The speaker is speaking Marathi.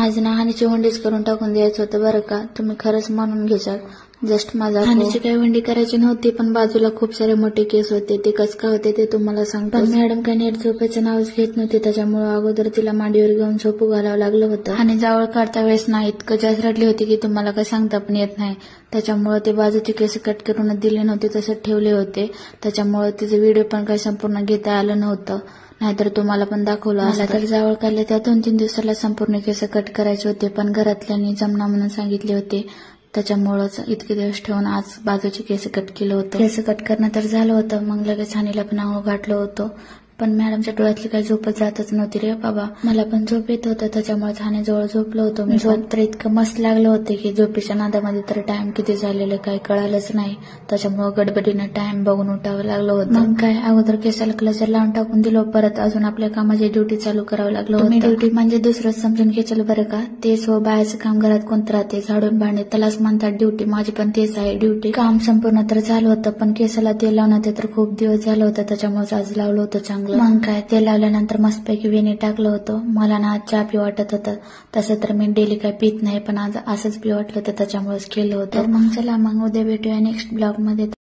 माझं ना हानीची वंडीच करून टाकून द्यायचं होतं बरं का. तुम्ही खरंच मानून घ्याल. जस्ट माझा हानीची काही वंडी करायची नव्हती, पण बाजूला खूप सारे मोठे केस होते. ते कसं काय होते ते तुम्हाला सांगतो. पण मॅडम काही नीट झोपायचं नावच घेत नव्हती, त्याच्यामुळे अगोदर तिला मांडीवर घेऊन झोपू घालावं लागलं होतं. आणि जावळ काढता वेळेस ना इतकं जास्त रडली होती की तुम्हाला काही सांगता पण येत नाही. त्याच्यामुळे ते बाजूचे केस कट करून दिले नव्हते, तसंच ठेवले होते. त्याच्यामुळे तिचं व्हिडिओ पण काही संपूर्ण घेता आलं नव्हतं, नाहीतर तुम्हाला पण दाखवलं असतं. मला तर जावळ काढले त्या 2-3 दिवसाला संपूर्ण केस कट करायचे होते, पण घरातल्यांनी जमना म्हणून सांगितले होते. त्याच्यामुळेच इतके दिवस ठेवून आज बाजूचे केस कट केलं होतं. केस कट करणं तर झालं होतं, मग लगेच हानीला पण आंघोळ घातलं होतं. पण मॅडमच्या डोळ्यातली काही झोपच जातच नव्हती रे बाबा. मला पण झोप येत होतं, त्याच्यामुळे हानीजवळ झोपलो होतो मी. झोप तर इतकं मस्त लागलं होतं की झोपेच्या नादामध्ये तर टाइम किती झालेलं काही कळालंच नाही. त्याच्यामुळे गडबडीनं टाइम बघून उठावं लागलं होतं. मग काय अगोदर केसाला क्लचर लावून टाकून दिलो, परत अजून आपल्या कामाची ड्युटी चालू करावं लागलं होतं. ड्युटी म्हणजे दुसरंच समजून घ्यायचं बरं का. तेच हो, बाहेरचं काम घरात कोणतं राहते, झाडून भांडे त्यालाच म्हणतात ड्युटी. माझी पण तेच आहे ड्युटी. काम संपूर्ण तर झालं होतं, पण केसाला तेल लावणं ते तर खूप दिवस झालं होतं, त्याच्यामुळे आज लावलं होतं चांगलं. मग काय तेल लावल्यानंतर मस्तपैकी वेणी टाकलं होतं. मला ना आज चहा पी वाटत होतं. तसं तर मी डेली काय पित नाही, पण आज असंच पी वाटलं होतं, त्याच्यामुळेच केलं होतं. तर मग चला, मग उद्या भेटूया नेक्स्ट ब्लॉग मध्ये.